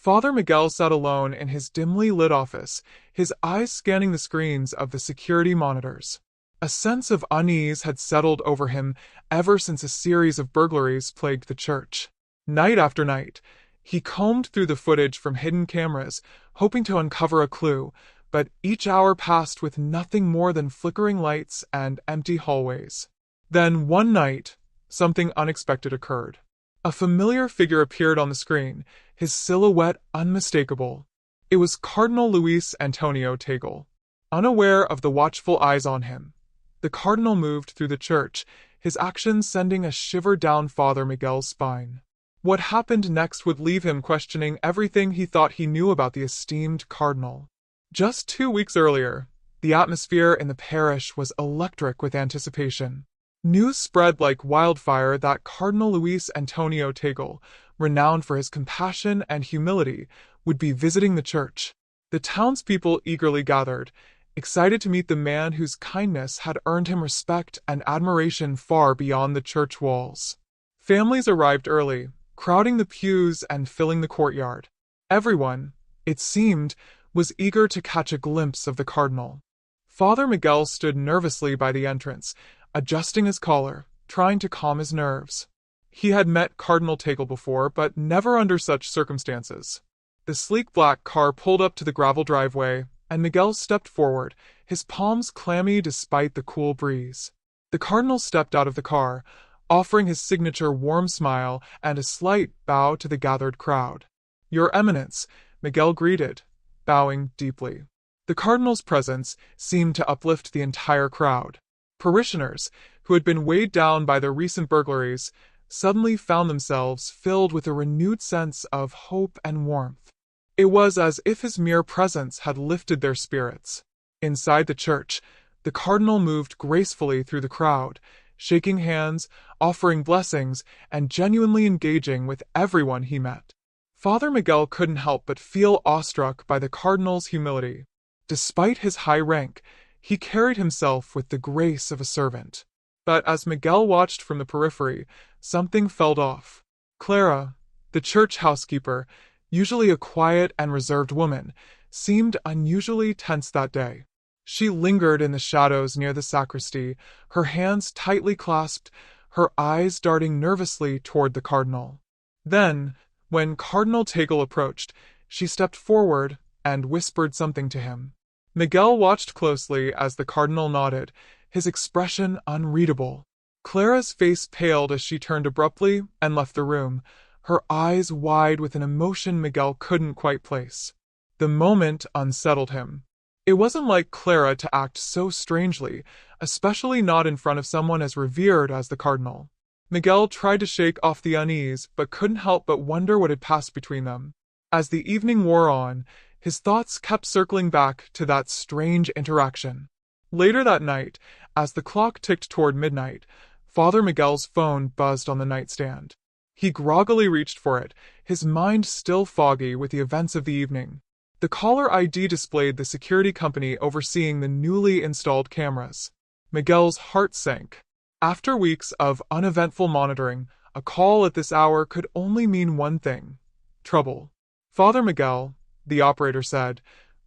Father Miguel sat alone in his dimly lit office, his eyes scanning the screens of the security monitors. A sense of unease had settled over him ever since a series of burglaries plagued the church. Night after night, he combed through the footage from hidden cameras, hoping to uncover a clue, but each hour passed with nothing more than flickering lights and empty hallways. Then, one night, something unexpected occurred. A familiar figure appeared on the screen, his silhouette unmistakable. It was Cardinal Luis Antonio Tagle. Unaware of the watchful eyes on him, the cardinal moved through the church, his actions sending a shiver down Father Miguel's spine. What happened next would leave him questioning everything he thought he knew about the esteemed cardinal. Just 2 weeks earlier, the atmosphere in the parish was electric with anticipation. News spread like wildfire that Cardinal Luis Antonio Tagle, renowned for his compassion and humility, would be visiting the church. The townspeople eagerly gathered, excited to meet the man whose kindness had earned him respect and admiration far beyond the church walls. Families arrived early, crowding the pews and filling the courtyard. Everyone, it seemed, was eager to catch a glimpse of the cardinal. Father Miguel stood nervously by the entrance, adjusting his collar, trying to calm his nerves. He had met Cardinal Tagle before, but never under such circumstances. The sleek black car pulled up to the gravel driveway, and Miguel stepped forward, his palms clammy despite the cool breeze. The cardinal stepped out of the car, offering his signature warm smile and a slight bow to the gathered crowd. "Your Eminence," Miguel greeted, bowing deeply. The cardinal's presence seemed to uplift the entire crowd. Parishioners, who had been weighed down by the recent burglaries, suddenly found themselves filled with a renewed sense of hope and warmth. It was as if his mere presence had lifted their spirits. Inside the church, the cardinal moved gracefully through the crowd, shaking hands, offering blessings, and genuinely engaging with everyone he met. Father Miguel couldn't help but feel awestruck by the cardinal's humility. Despite his high rank, he carried himself with the grace of a servant. But as Miguel watched from the periphery, something felt off. Clara, the church housekeeper, usually a quiet and reserved woman, seemed unusually tense that day. She lingered in the shadows near the sacristy, her hands tightly clasped, her eyes darting nervously toward the cardinal. Then, when Cardinal Tagle approached, she stepped forward and whispered something to him. Miguel watched closely as the cardinal nodded, his expression unreadable. Clara's face paled as she turned abruptly and left the room, her eyes wide with an emotion Miguel couldn't quite place. The moment unsettled him. It wasn't like Clara to act so strangely, especially not in front of someone as revered as the cardinal. Miguel tried to shake off the unease, but couldn't help but wonder what had passed between them. As the evening wore on, his thoughts kept circling back to that strange interaction. Later that night, as the clock ticked toward midnight, Father Miguel's phone buzzed on the nightstand. He groggily reached for it, his mind still foggy with the events of the evening. The caller ID displayed the security company overseeing the newly installed cameras. Miguel's heart sank. After weeks of uneventful monitoring, a call at this hour could only mean one thing: trouble. "Father Miguel," the operator said,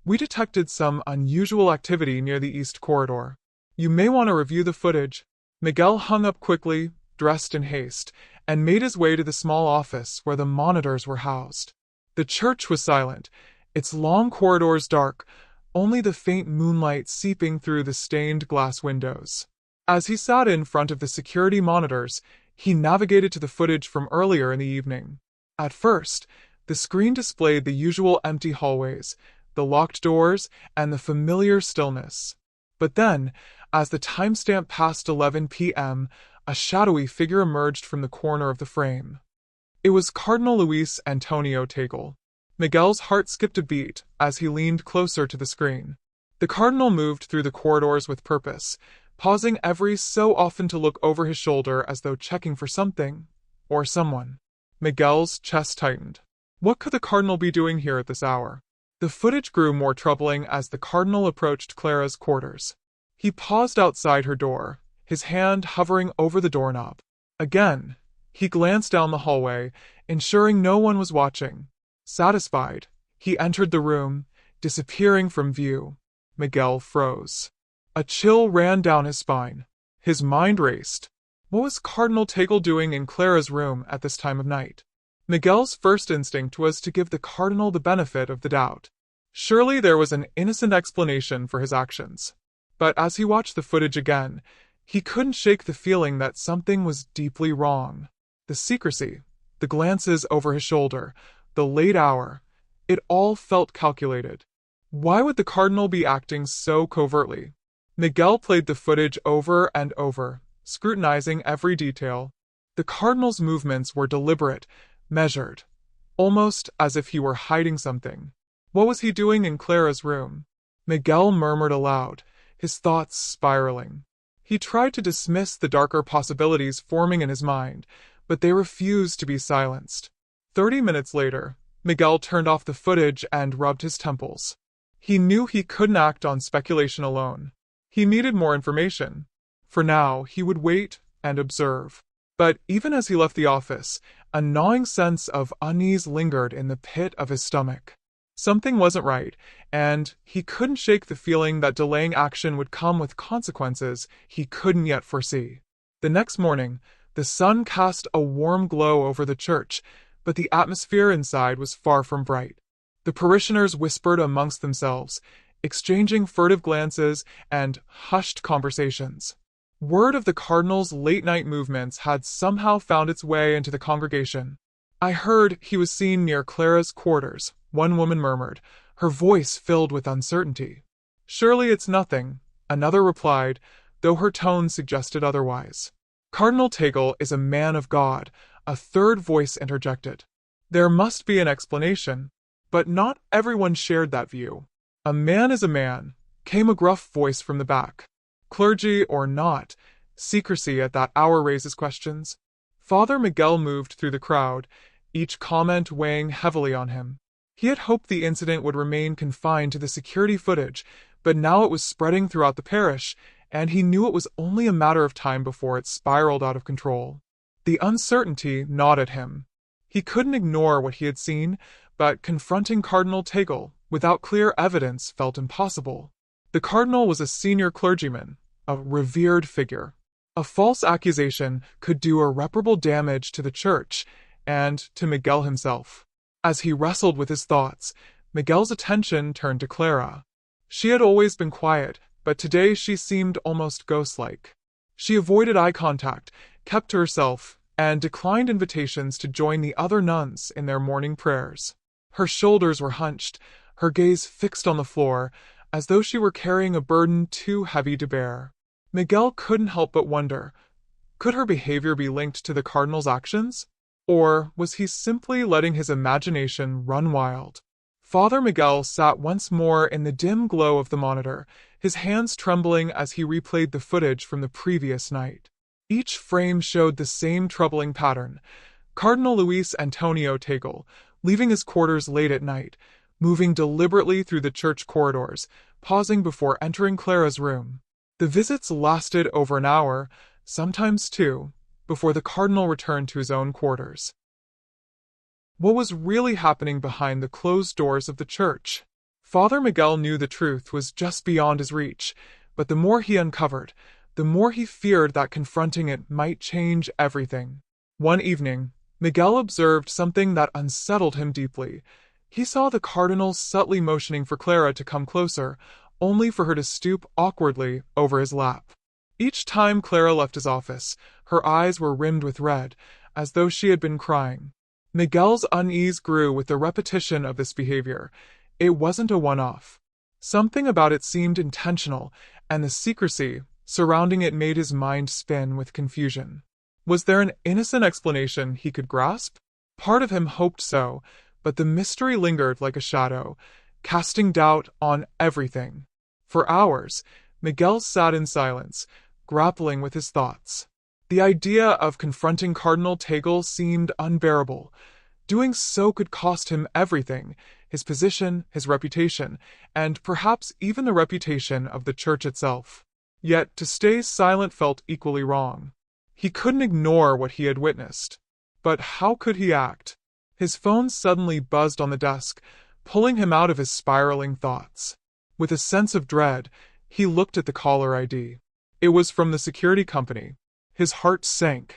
"we detected some unusual activity near the east corridor. You may want to review the footage." Miguel hung up quickly, dressed in haste, and made his way to the small office where the monitors were housed. The church was silent, its long corridors dark, only the faint moonlight seeping through the stained glass windows. As he sat in front of the security monitors, he navigated to the footage from earlier in the evening. At first, the screen displayed the usual empty hallways, the locked doors, and the familiar stillness. But then, as the timestamp passed 11 p.m., a shadowy figure emerged from the corner of the frame. It was Cardinal Luis Antonio Tagle. Miguel's heart skipped a beat as he leaned closer to the screen. The cardinal moved through the corridors with purpose, pausing every so often to look over his shoulder as though checking for something or someone. Miguel's chest tightened. What could the cardinal be doing here at this hour? The footage grew more troubling as the cardinal approached Clara's quarters. He paused outside her door, his hand hovering over the doorknob. Again, he glanced down the hallway, ensuring no one was watching. Satisfied, he entered the room, disappearing from view. Miguel froze. A chill ran down his spine. His mind raced. What was Cardinal Tagle doing in Clara's room at this time of night? Miguel's first instinct was to give the Cardinal the benefit of the doubt. Surely there was an innocent explanation for his actions. But as he watched the footage again, he couldn't shake the feeling that something was deeply wrong. The secrecy, the glances over his shoulder, the late hour, it all felt calculated. Why would the Cardinal be acting so covertly? Miguel played the footage over and over, scrutinizing every detail. The Cardinal's movements were deliberate, measured, almost as if he were hiding something. What was he doing in Clara's room? Miguel murmured aloud, his thoughts spiraling. He tried to dismiss the darker possibilities forming in his mind, but they refused to be silenced. 30 minutes later, Miguel turned off the footage and rubbed his temples. He knew he couldn't act on speculation alone. He needed more information. For now, he would wait and observe. But even as he left the office, a gnawing sense of unease lingered in the pit of his stomach. Something wasn't right, and he couldn't shake the feeling that delaying action would come with consequences he couldn't yet foresee. The next morning, the sun cast a warm glow over the church, but the atmosphere inside was far from bright. The parishioners whispered amongst themselves, exchanging furtive glances and hushed conversations. Word of the Cardinal's late-night movements had somehow found its way into the congregation. "I heard he was seen near Clara's quarters," one woman murmured, her voice filled with uncertainty. "Surely it's nothing," another replied, though her tone suggested otherwise. "Cardinal Tagle is a man of God," a third voice interjected. There must be an explanation, but not everyone shared that view. "A man is a man," came a gruff voice from the back. Clergy or not, secrecy at that hour raises questions. Father Miguel moved through the crowd, each comment weighing heavily on him. He had hoped the incident would remain confined to the security footage, but now it was spreading throughout the parish, and he knew it was only a matter of time before it spiraled out of control. The uncertainty gnawed at him. He couldn't ignore what he had seen, but confronting Cardinal Tagle without clear evidence felt impossible. The Cardinal was a senior clergyman, a revered figure. A false accusation could do irreparable damage to the church and to Miguel himself. As he wrestled with his thoughts, Miguel's attention turned to Clara. She had always been quiet, but today she seemed almost ghost-like. She avoided eye contact, kept to herself, and declined invitations to join the other nuns in their morning prayers. Her shoulders were hunched, her gaze fixed on the floor, as though she were carrying a burden too heavy to bear. Miguel couldn't help but wonder, could her behavior be linked to the Cardinal's actions? Or was he simply letting his imagination run wild? Father Miguel sat once more in the dim glow of the monitor, his hands trembling as he replayed the footage from the previous night. Each frame showed the same troubling pattern. Cardinal Luis Antonio Tagle, leaving his quarters late at night, moving deliberately through the church corridors, pausing before entering Clara's room. The visits lasted over an hour, sometimes two, before the Cardinal returned to his own quarters. What was really happening behind the closed doors of the church? Father Miguel knew the truth was just beyond his reach, but the more he uncovered, the more he feared that confronting it might change everything. One evening, Miguel observed something that unsettled him deeply. He saw the Cardinal subtly motioning for Clara to come closer, only for her to stoop awkwardly over his lap. Each time Clara left his office, her eyes were rimmed with red, as though she had been crying. Miguel's unease grew with the repetition of this behavior. It wasn't a one-off. Something about it seemed intentional, and the secrecy surrounding it made his mind spin with confusion. Was there an innocent explanation he could grasp? Part of him hoped so, but the mystery lingered like a shadow, casting doubt on everything. For hours, Miguel sat in silence, grappling with his thoughts. The idea of confronting Cardinal Tagle seemed unbearable. Doing so could cost him everything, his position, his reputation, and perhaps even the reputation of the church itself. Yet to stay silent felt equally wrong. He couldn't ignore what he had witnessed. But how could he act? His phone suddenly buzzed on the desk, pulling him out of his spiraling thoughts. With a sense of dread, he looked at the caller ID. It was from the security company. His heart sank.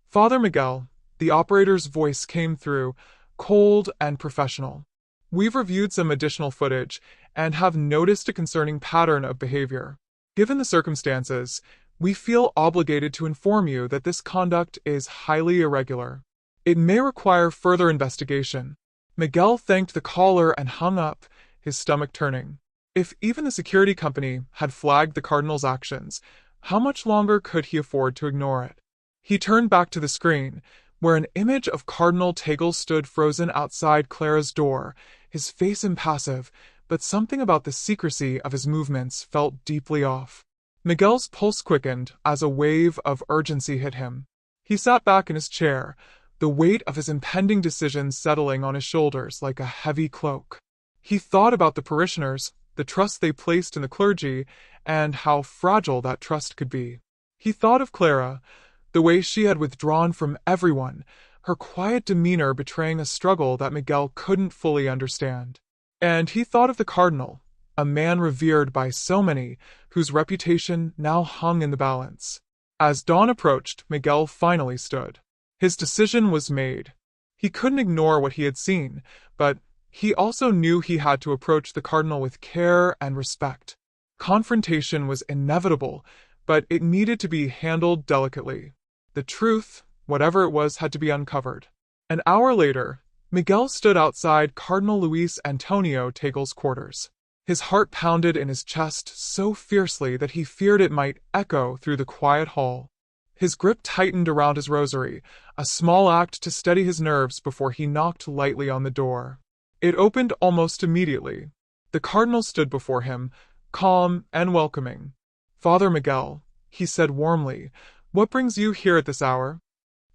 Father Miguel, the operator's voice came through, cold and professional. We've reviewed some additional footage and have noticed a concerning pattern of behavior. Given the circumstances, we feel obligated to inform you that this conduct is highly irregular. It may require further investigation. Miguel thanked the caller and hung up, his stomach turning. If even the security company had flagged the Cardinal's actions, how much longer could he afford to ignore it? He turned back to the screen, where an image of Cardinal Tagle stood frozen outside Clara's door, his face impassive, but something about the secrecy of his movements felt deeply off. Miguel's pulse quickened as a wave of urgency hit him. He sat back in his chair, the weight of his impending decision settling on his shoulders like a heavy cloak. He thought about the parishioners, the trust they placed in the clergy, and how fragile that trust could be. He thought of Clara, the way she had withdrawn from everyone, her quiet demeanor betraying a struggle that Miguel couldn't fully understand. And he thought of the Cardinal, a man revered by so many, whose reputation now hung in the balance. As dawn approached, Miguel finally stood. His decision was made. He couldn't ignore what he had seen, but he also knew he had to approach the Cardinal with care and respect. Confrontation was inevitable, but it needed to be handled delicately. The truth, whatever it was, had to be uncovered. An hour later, Miguel stood outside Cardinal Luis Antonio Tagle's quarters. His heart pounded in his chest so fiercely that he feared it might echo through the quiet hall. His grip tightened around his rosary, a small act to steady his nerves before he knocked lightly on the door. It opened almost immediately. The Cardinal stood before him, calm and welcoming. "Father Miguel," he said warmly, "what brings you here at this hour?"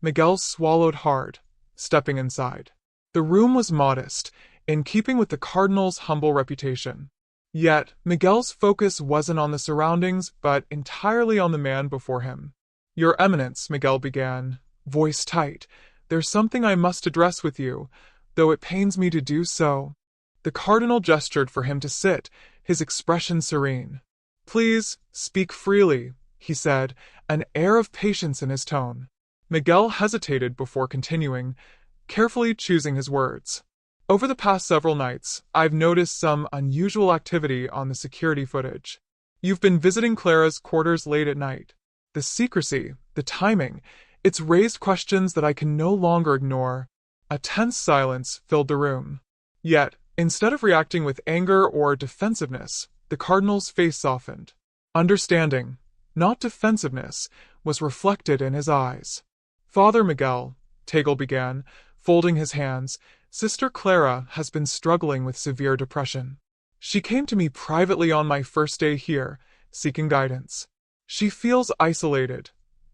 Miguel swallowed hard, stepping inside. The room was modest, in keeping with the Cardinal's humble reputation. Yet, Miguel's focus wasn't on the surroundings, but entirely on the man before him. "Your Eminence," Miguel began, voice tight, "there's something I must address with you, though it pains me to do so." The Cardinal gestured for him to sit, his expression serene. "Please, speak freely," he said, an air of patience in his tone. Miguel hesitated before continuing, carefully choosing his words. "Over the past several nights, I've noticed some unusual activity on the security footage. You've been visiting Clara's quarters late at night. The secrecy, the timing, it's raised questions that I can no longer ignore." A tense silence filled the room. Yet, instead of reacting with anger or defensiveness, the Cardinal's face softened. Understanding, not defensiveness, was reflected in his eyes. "Father Miguel," Tagle began, folding his hands, "Sister Clara has been struggling with severe depression. She came to me privately on my first day here, seeking guidance. She feels isolated,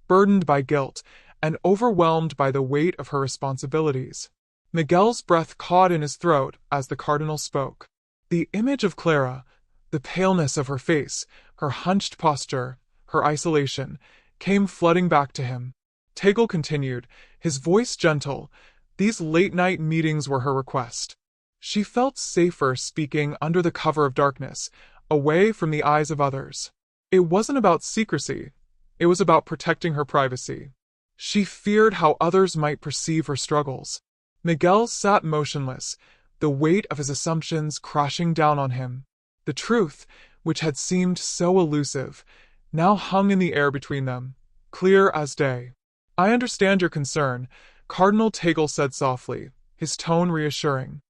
burdened by guilt, and overwhelmed by the weight of her responsibilities." Miguel's breath caught in his throat as the Cardinal spoke. The image of Clara, the paleness of her face, her hunched posture, her isolation, came flooding back to him. Tagle continued, his voice gentle. These late-night meetings were her request. She felt safer speaking under the cover of darkness, away from the eyes of others. It wasn't about secrecy. It was about protecting her privacy. She feared how others might perceive her struggles. Miguel sat motionless, the weight of his assumptions crashing down on him. The truth, which had seemed so elusive, now hung in the air between them, clear as day. "I understand your concern," Cardinal Tagle said softly, his tone reassuring.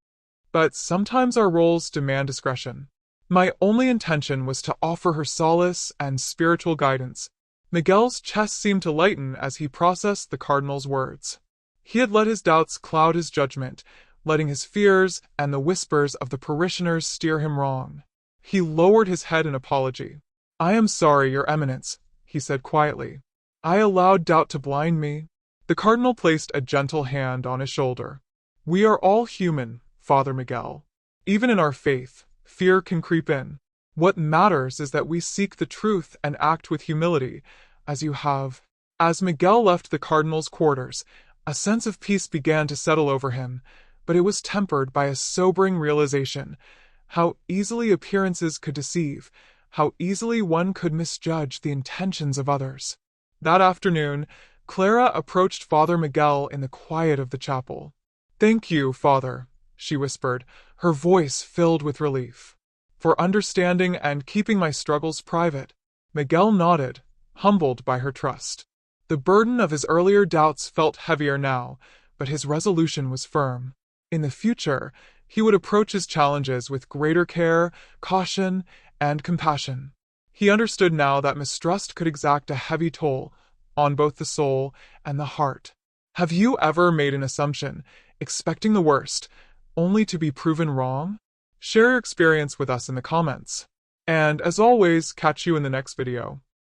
"But sometimes our roles demand discretion. My only intention was to offer her solace and spiritual guidance." Miguel's chest seemed to lighten as he processed the Cardinal's words. He had let his doubts cloud his judgment, letting his fears and the whispers of the parishioners steer him wrong. He lowered his head in apology. "I am sorry, Your Eminence," he said quietly. "I allowed doubt to blind me." The Cardinal placed a gentle hand on his shoulder. "We are all human, Father Miguel. Even in our faith, fear can creep in. What matters is that we seek the truth and act with humility, as you have." As Miguel left the Cardinal's quarters, a sense of peace began to settle over him, but it was tempered by a sobering realization: how easily appearances could deceive, how easily one could misjudge the intentions of others. That afternoon, Clara approached Father Miguel in the quiet of the chapel. "Thank you, Father," she whispered, her voice filled with relief, "for understanding and keeping my struggles private." Miguel nodded, humbled by her trust. The burden of his earlier doubts felt heavier now, but his resolution was firm. In the future, he would approach his challenges with greater care, caution, and compassion. He understood now that mistrust could exact a heavy toll on both the soul and the heart. Have you ever made an assumption, expecting the worst, only to be proven wrong? Share your experience with us in the comments. And as always, catch you in the next video.